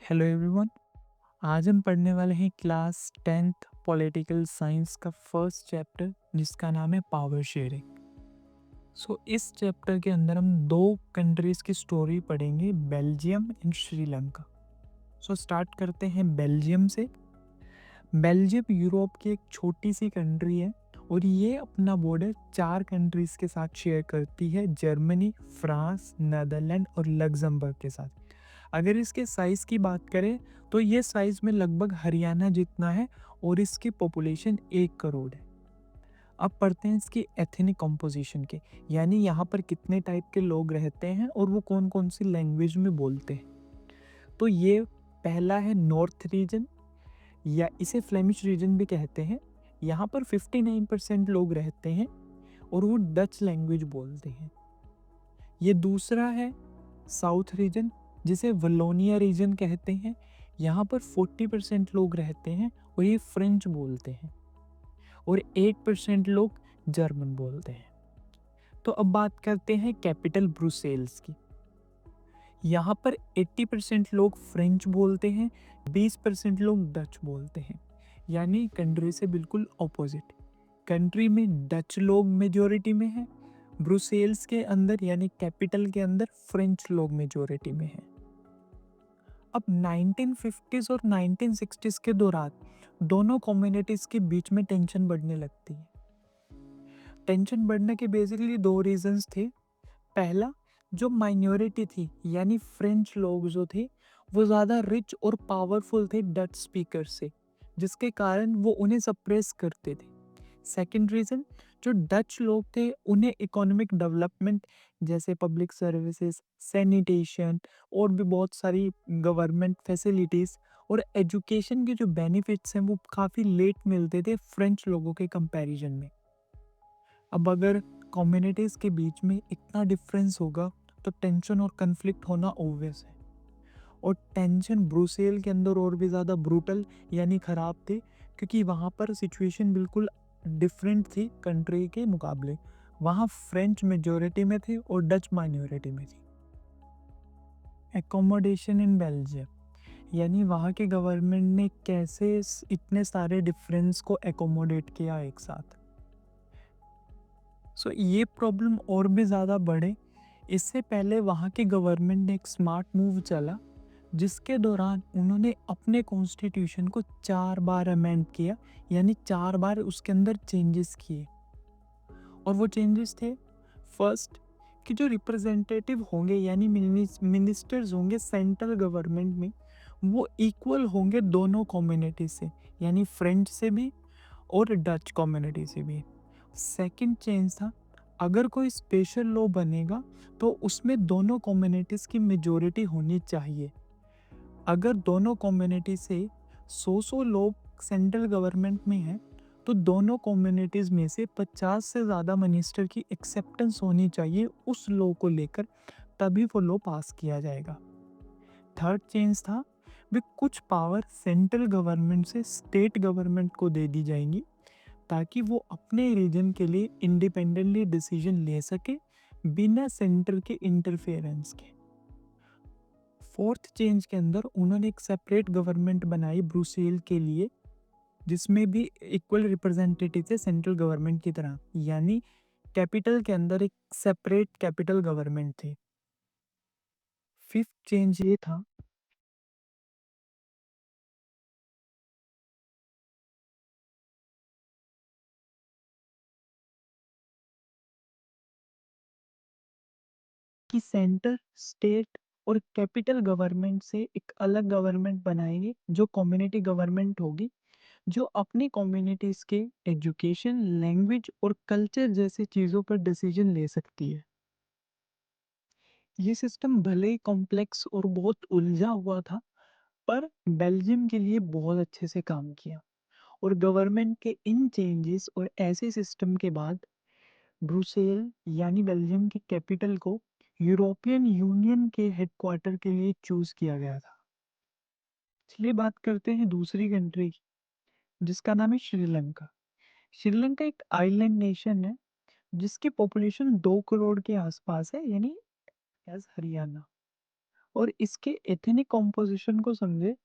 Hello everyone. आज हम पढ़ने वाले हैं क्लास 10th पॉलिटिकल साइंस का फर्स्ट चैप्टर जिसका नाम है पावर शेयरिंग। इस चैप्टर के अंदर हम दो कंट्रीज़ की स्टोरी पढ़ेंगे, बेल्जियम एंड श्रीलंका। स्टार्ट करते हैं बेल्जियम से। बेल्जियम यूरोप की एक छोटी सी कंट्री है और ये अपना बॉर्डर चार कंट्रीज़ के साथ शेयर करती है, जर्मनी, फ्रांस, नीदरलैंड और लग्जमबर्ग के साथ। अगर इसके साइज़ की बात करें तो ये साइज़ में लगभग हरियाणा जितना है और इसकी पॉपुलेशन 1 करोड़ है। अब पढ़ते हैं इसकी एथनिक कॉम्पोजिशन के, यानी यहाँ पर कितने टाइप के लोग रहते हैं और वो कौन कौन सी लैंग्वेज में बोलते हैं। तो ये पहला है नॉर्थ रीजन, या इसे फ्लेमिश रीजन भी कहते हैं। यहाँ पर 59% लोग रहते हैं और वो डच लैंग्वेज बोलते हैं। ये दूसरा है साउथ रीजन, जिसे वलोनिया रीजन कहते हैं। यहाँ पर 40% लोग रहते हैं और ये फ्रेंच बोलते हैं और 8% लोग जर्मन बोलते हैं। तो अब बात करते हैं कैपिटल ब्रुसेल्स की। यहाँ पर 80% लोग फ्रेंच बोलते हैं, 20% लोग डच बोलते हैं, यानी कंट्री से बिल्कुल ऑपोजिट। कंट्री में डच लोग मेजोरिटी में हैं, ब्रुसेल्स के अंदर यानी कैपिटल के अंदर फ्रेंच लोग मेजोरिटी में हैं। अब 1950s और 1960s के दौरान दोनों कम्युनिटीज़ के बीच में टेंशन बढ़ने लगती है। टेंशन बढ़ने के बेसिकली दो रीजंस थे। पहला, जो माइनॉरिटी थी यानी फ्रेंच लोग जो थे वो ज़्यादा रिच और पावरफुल थे डच स्पीकर से, जिसके कारण वो उन्हें सप्रेस करते थे। सेकंड रीज़न, जो डच लोग थे उन्हें इकोनॉमिक डेवलपमेंट जैसे पब्लिक सर्विसेज, सैनिटेशन और भी बहुत सारी गवर्नमेंट फैसिलिटीज़ और एजुकेशन के जो बेनिफिट्स हैं वो काफ़ी लेट मिलते थे फ्रेंच लोगों के कंपैरिजन में। अब अगर कम्युनिटीज़ के बीच में इतना डिफरेंस होगा तो टेंशन और कन्फ्लिक्ट होना ऑब्वियस है। और टेंशन ब्रुसेल के अंदर और भी ज़्यादा ब्रूटल यानी ख़राब थी, क्योंकि वहाँ पर सिचुएशन बिल्कुल डिफरेंट थी कंट्री के मुकाबले। वहाँ फ्रेंच मेजॉरिटी में थे और डच माइनॉरिटी में थी। एकोमोडेशन इन बेल्जियम, यानी वहाँ के गवर्नमेंट ने कैसे इतने सारे डिफरेंस को एकोमोडेट किया एक साथ। ये प्रॉब्लम और भी ज़्यादा बढ़े इससे पहले वहाँ के गवर्नमेंट ने एक स्मार्ट मूव चला, जिसके दौरान उन्होंने अपने कॉन्स्टिट्यूशन को 4 बार अमेंड किया, यानी 4 बार उसके अंदर चेंजेस किए। और वो चेंजेस थे, फर्स्ट, कि जो रिप्रेजेंटेटिव होंगे यानी मिनिस्टर्स होंगे सेंट्रल गवर्नमेंट में, वो इक्वल होंगे दोनों कम्युनिटी से, यानी फ्रेंच से भी और डच कम्युनिटी से भी। सेकंड चेंज था, अगर कोई स्पेशल लॉ बनेगा तो उसमें दोनों कम्युनिटीज़ की मेजॉरिटी होनी चाहिए। अगर दोनों कम्युनिटी से 100 लोग सेंट्रल गवर्नमेंट में हैं तो दोनों कम्युनिटीज़ में से 50 से ज़्यादा मिनिस्टर की एक्सेप्टेंस होनी चाहिए उस लॉ को लेकर, तभी वो लॉ पास किया जाएगा। थर्ड चेंज था, वे कुछ पावर सेंट्रल गवर्नमेंट से स्टेट गवर्नमेंट को दे दी जाएंगी ताकि वो अपने रीजन के लिए इंडिपेंडेंटली डिसीजन ले सके बिना सेंटर के इंटरफेरेंस के। फोर्थ चेंज के अंदर उन्होंने एक सेपरेट गवर्नमेंट बनाई ब्रुसेल के लिए, जिसमें भी इक्वल रिप्रेजेंटेटिव थे सेंट्रल गवर्नमेंट की तरह, यानी कैपिटल के अंदर एक सेपरेट कैपिटल गवर्नमेंट थी। फिफ्थ चेंज ये था कि सेंटर, स्टेट और कैपिटल गवर्नमेंट से एक अलग गवर्नमेंट बनाएंगे जो कम्युनिटी गवर्नमेंट होगी, जो अपनी कम्युनिटीज़ के एजुकेशन, लैंग्वेज और कल्चर जैसी चीज़ों पर डिसीजन ले सकती है। ये सिस्टम भले ही कॉम्प्लेक्स और बहुत उलझा हुआ था, पर बेल्जियम के लिए बहुत अच्छे से काम किया। और गवर्नमेंट के इन चेंजेस और ऐसे सिस्टम के बाद ब्रुसेल यानी बेल्जियम की कैपिटल को यूरोपियन यूनियन के हेडक्वार्टर के लिए चूज किया गया था। चलिए बात करते हैं दूसरी कंट्री की, जिसका नाम है श्रीलंका। श्रीलंका एक आइलैंड नेशन है जिसकी पॉपुलेशन 2 करोड़ के आसपास है, यानी एज हरियाणा। और इसके एथनिक कॉम्पोजिशन को समझे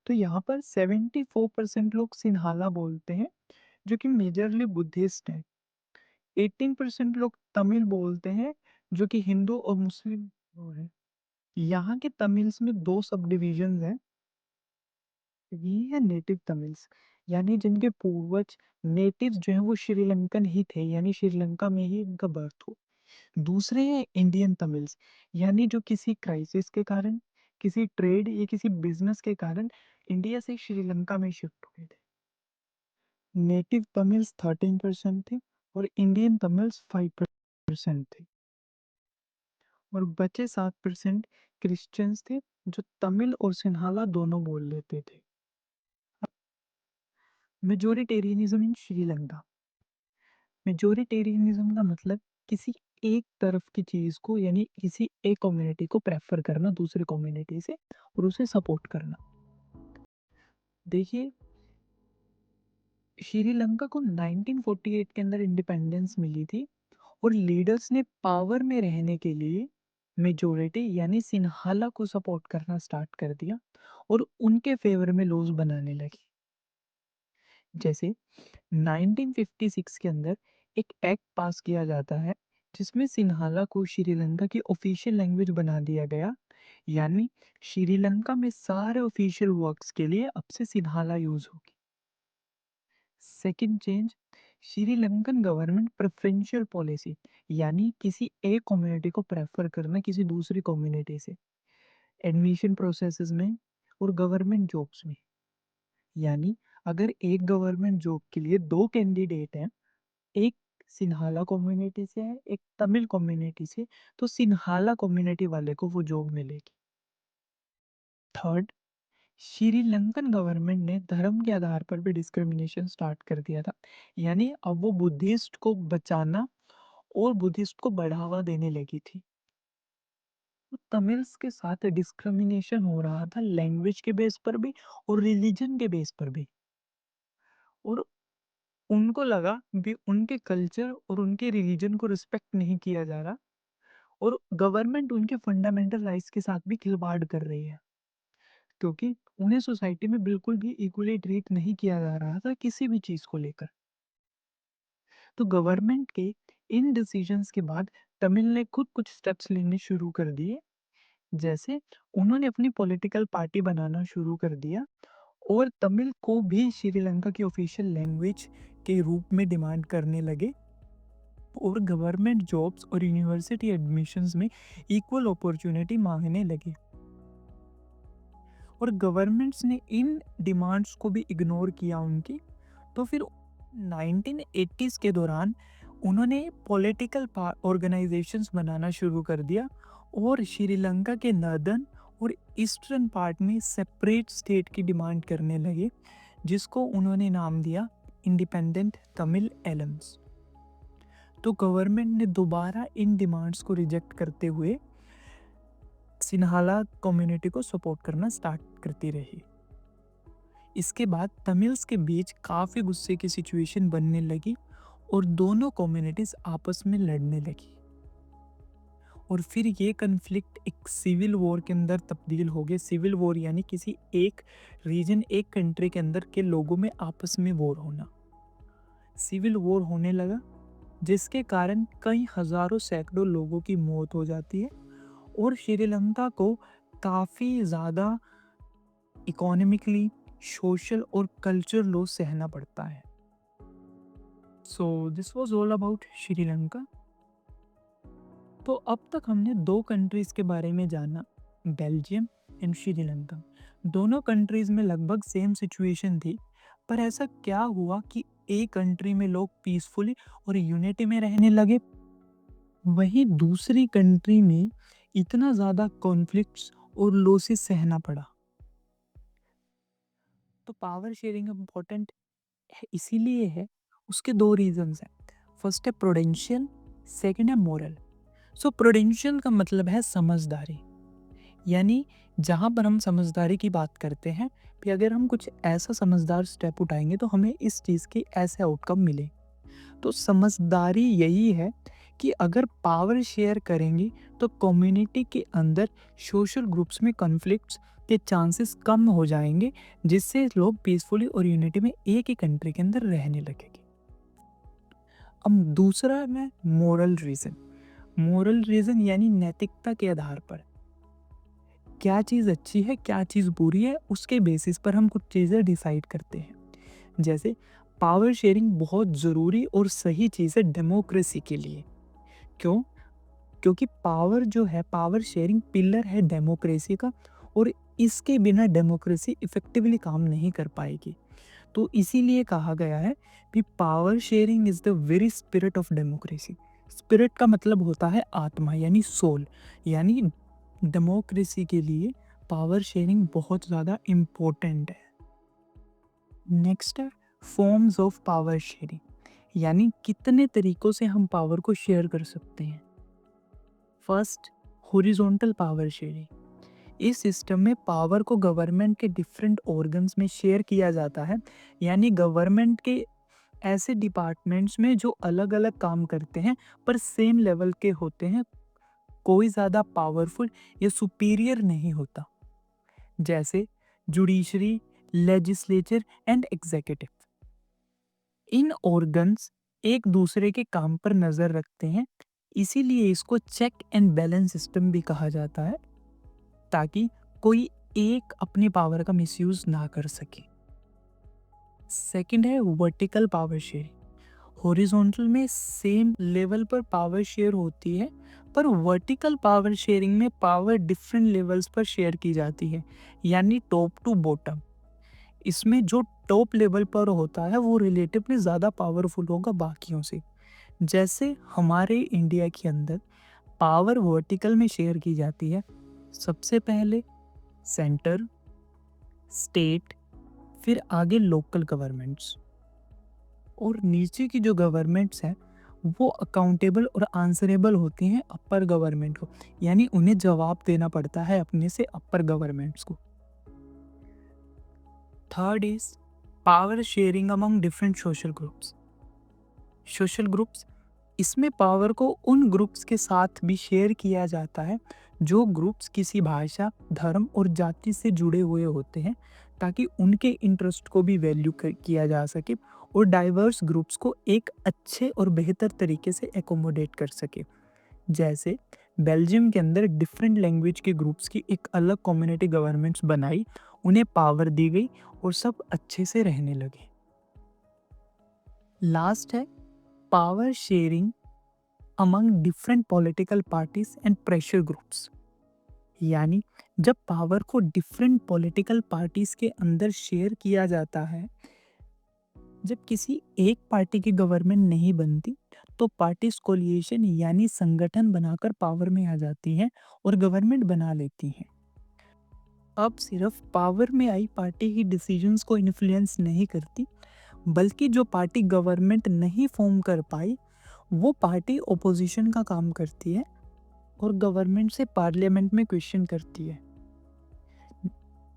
तो यहाँ पर 74% लोग सिन्हाला बोलते हैं, जो कि मेजरली बुद्धिस्ट है। 18% लोग तमिल बोलते हैं, जो कि हिंदू और मुस्लिम वो है। यहाँ के तमिल्स में दो सब डिविजन हैं। ये है नेटिव तमिल्स, यानी जिनके पूर्वज नेटिव्स जो है वो श्रीलंकन ही थे, यानी श्रीलंका में ही इनका बर्थ हो। दूसरे हैं इंडियन तमिल्स, यानी जो किसी क्राइसिस के कारण, किसी ट्रेड या किसी बिजनेस के कारण इंडिया से श्रीलंका में शिफ्ट हुए थे। नेटिव तमिल्स 13% थे और इंडियन तमिल्स 5% थे, और बचे 7% क्रिश्चियंस थे, जो तमिल और सिन्हाला दोनों बोल लेते थे। मेजोरिटेरियनिज्म इन श्रीलंका। मेजोरिटेरियनिज्म का मतलब किसी एक तरफ की चीज को, यानी किसी एक कम्युनिटी को प्रेफर करना दूसरे कम्युनिटी से और उसे सपोर्ट करना। देखिए, श्रीलंका को 1948 के अंदर इंडिपेंडेंस मिली थी और लीडर्स ने पावर में रहने के लिए मेजोरिटी यानी सिन्हाला को सपोर्ट करना स्टार्ट कर दिया और उनके फेवर में लॉज बनाने लगे। जैसे 1956 के अंदर एक एक्ट पास किया जाता है जिसमें सिन्हाला को श्रीलंका की ऑफिशियल लैंग्वेज बना दिया गया, यानी श्रीलंका में सारे ऑफिशियल वर्क्स के लिए अब से सिन्हाला यूज होगी। Second change, Sri Lankan government preferential policy, यानी किसी एक कम्युनिटी को प्रेफर करना किसी दूसरी कम्युनिटी से एडमिशन प्रोसेसेस में और गवर्नमेंट जॉब्स में। यानी अगर एक गवर्नमेंट जॉब के लिए दो कैंडिडेट हैं, एक सिन्हाला कम्युनिटी से है, एक तमिल कम्युनिटी से, तो सिन्हाला कम्युनिटी वाले को वो जॉब मिलेगी। थर्ड, श्रीलंकन गवर्नमेंट ने धर्म के आधार पर भी डिस्क्रिमिनेशन स्टार्ट कर दिया था, यानी अब वो बुद्धिस्ट को बचाना और बुद्धिस्ट को बढ़ावा देने लगी थी। तो तमिल्स के साथ डिस्क्रिमिनेशन हो रहा था लैंग्वेज के बेस पर भी और रिलीजन के बेस पर भी, और उनको लगा भी उनके कल्चर और उनके रिलीजन को रिस्पेक्ट नहीं किया जा रहा और गवर्नमेंट उनके फंडामेंटल राइट्स के साथ भी खिलवाड़ कर रही है, क्योंकि उन्हें सोसाइटी में बिल्कुल भी इक्वली ट्रीट नहीं किया जा रहा था किसी भी चीज को लेकर। तो गवर्नमेंट के इन डिसीजंस के बाद तमिल ने खुद कुछ स्टेप्स लेने शुरू कर दिए। जैसे उन्होंने अपनी पॉलिटिकल पार्टी बनाना शुरू कर दिया और तमिल को भी श्रीलंका की ऑफिशियल लैंग्वेज के रूप में डिमांड करने लगे और गवर्नमेंट जॉब्स और यूनिवर्सिटी एडमिशन्स में इक्वल अपॉर्चुनिटी मांगने लगे। और गवर्नमेंट्स ने इन डिमांड्स को भी इग्नोर किया उनकी। तो फिर 1980s के दौरान उन्होंने पॉलिटिकल ऑर्गेनाइजेशंस बनाना शुरू कर दिया और श्रीलंका के नॉर्दर्न और ईस्टर्न पार्ट में सेपरेट स्टेट की डिमांड करने लगे, जिसको उन्होंने नाम दिया इंडिपेंडेंट तमिल एलम्स। तो गवर्नमेंट ने दोबारा इन डिमांड्स को रिजेक्ट करते हुए सिन्हाला कम्युनिटी को सपोर्ट करना स्टार्ट करती रही। इसके बाद तमिल्स के बीच काफ़ी गुस्से की सिचुएशन बनने लगी और दोनों कम्युनिटीज आपस में लड़ने लगी और फिर ये कन्फ्लिक्ट एक सिविल वॉर के अंदर तब्दील हो गया। सिविल वॉर यानी किसी एक रीजन, एक कंट्री के अंदर के लोगों में आपस में वॉर होना। सिविल वॉर होने लगा जिसके कारण कई हज़ारों सैकड़ों लोगों की मौत हो जाती है और श्रीलंका को काफ़ी ज़्यादा इकोनॉमिकली, सोशल और कल्चर लॉस सहना पड़ता है। So this was all about Sri Lanka. तो अब तक हमने दो कंट्रीज़ के बारे में जाना, बेल्जियम एंड श्रीलंका। दोनों कंट्रीज़ में लगभग सेम सिचुएशन थी, पर ऐसा क्या हुआ कि एक कंट्री में लोग पीसफुली और यूनिटी में रहने लगे, वहीं दूसरी कंट्री में इतना ज़्यादा कॉन्फ्लिक्ट्स और लॉसेस सहना पड़ा। तो पावर शेयरिंग इम्पोर्टेंट इसीलिए है, उसके दो रीजंस हैं। फर्स्ट है प्रूडेंशियल, सेकंड है मोरल। सो प्रूडेंशियल का मतलब है समझदारी, यानी जहाँ पर हम समझदारी की बात करते हैं कि अगर हम कुछ ऐसा समझदार स्टेप उठाएंगे तो हमें इस चीज़ की ऐसे आउटकम मिले। तो समझदारी यही है कि अगर पावर शेयर करेंगे तो कम्युनिटी के अंदर सोशल ग्रुप्स में कॉन्फ्लिक्ट्स के चांसेस कम हो जाएंगे, जिससे लोग पीसफुली और यूनिटी में एक ही कंट्री के अंदर रहने लगेंगे। अब दूसरा है मोरल रीज़न यानी नैतिकता के आधार पर क्या चीज़ अच्छी है, क्या चीज़ बुरी है, उसके बेसिस पर हम कुछ चीज़ें डिसाइड करते हैं। जैसे पावर शेयरिंग बहुत ज़रूरी और सही चीज़ है डेमोक्रेसी के लिए। क्यों? क्योंकि पावर शेयरिंग पिलर है डेमोक्रेसी का, और इसके बिना डेमोक्रेसी इफ़ेक्टिवली काम नहीं कर पाएगी। तो इसीलिए कहा गया है कि power sharing is the very spirit of democracy. Spirit का मतलब होता है आत्मा यानी सोल, यानी डेमोक्रेसी के लिए पावर शेयरिंग बहुत ज़्यादा इम्पोर्टेंट है। नेक्स्ट है फॉर्म्स ऑफ पावर शेयरिंग, यानी कितने तरीकों से हम पावर को शेयर कर सकते हैं। First, horizontal power sharing. इस सिस्टम में पावर को गवर्नमेंट के डिफरेंट ऑर्गन्स में शेयर किया जाता है, यानी गवर्नमेंट के ऐसे डिपार्टमेंट्स में जो अलग अलग काम करते हैं पर सेम लेवल के होते हैं, कोई ज़्यादा पावरफुल या सुपीरियर नहीं होता। जैसे judiciary, legislature and executive. In organs एक दूसरे के काम पर नज़र रखते हैं, इसीलिए इसको चेक एंड बैलेंस सिस्टम भी कहा जाता है, ताकि कोई एक अपनी पावर का मिसयूज ना कर सके। सेकंड है वर्टिकल पावर शेयरिंग। हॉरिजॉन्टल में सेम लेवल पर पावर शेयर होती है, पर वर्टिकल पावर शेयरिंग में पावर डिफरेंट लेवल्स पर शेयर की जाती है, यानी टॉप टू बॉटम। इसमें जो टॉप लेवल पर होता है वो रिलेटिवली ज़्यादा पावरफुल होगा बाकियों से। जैसे हमारे इंडिया के अंदर पावर वर्टिकल में शेयर की जाती है, सबसे पहले सेंटर, स्टेट, फिर आगे लोकल गवर्नमेंट्स, और नीचे की जो गवर्नमेंट्स हैं वो अकाउंटेबल और आंसरेबल होती हैं अपर गवर्नमेंट को, यानी उन्हें जवाब देना पड़ता है अपने से अपर गवर्नमेंट्स को। Third is power sharing among different social groups. इसमें पावर को उन ग्रुप्स के साथ भी शेयर किया जाता है जो ग्रुप्स किसी भाषा, धर्म और जाति से जुड़े हुए होते हैं, ताकि उनके इंटरेस्ट को भी वैल्यू किया जा सके और डाइवर्स ग्रुप्स को एक अच्छे और बेहतर तरीके से एकोमोडेट कर सके। जैसे बेल्जियम के अंदर डिफरेंट लैंग्वेज के ग्रुप्स की एक अलग कम्युनिटी गवर्नमेंट्स बनाई, उन्हें पावर दी गई और सब अच्छे से रहने लगे। लास्ट है power sharing among different political parties and pressure groups, यानी जब पावर को डिफरेंट पॉलिटिकल पार्टीज के अंदर शेयर किया जाता है, जब किसी एक पार्टी की गवर्नमेंट नहीं बनती तो पार्टीज कोलिएशन यानी संगठन बनाकर पावर में आ जाती हैं और गवर्नमेंट बना लेती हैं। अब सिर्फ पावर में आई पार्टी ही डिसीजंस को इन्फ्लुएंस नहीं करती, बल्कि जो पार्टी गवर्नमेंट नहीं फॉर्म कर पाई वो पार्टी ओपोजिशन का काम करती है और गवर्नमेंट से पार्लियामेंट में क्वेश्चन करती है।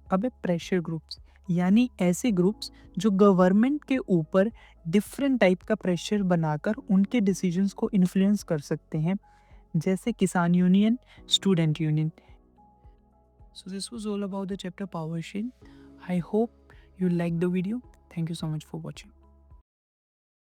अब है प्रेशर ग्रुप्स, यानी ऐसे ग्रुप्स जो गवर्नमेंट के ऊपर डिफरेंट टाइप का प्रेशर बनाकर उनके डिसीजंस को इन्फ्लुएंस कर सकते हैं, जैसे किसान union, student union. So this was all about the chapter power sharing. I hope you liked the video. Thank you so much for watching.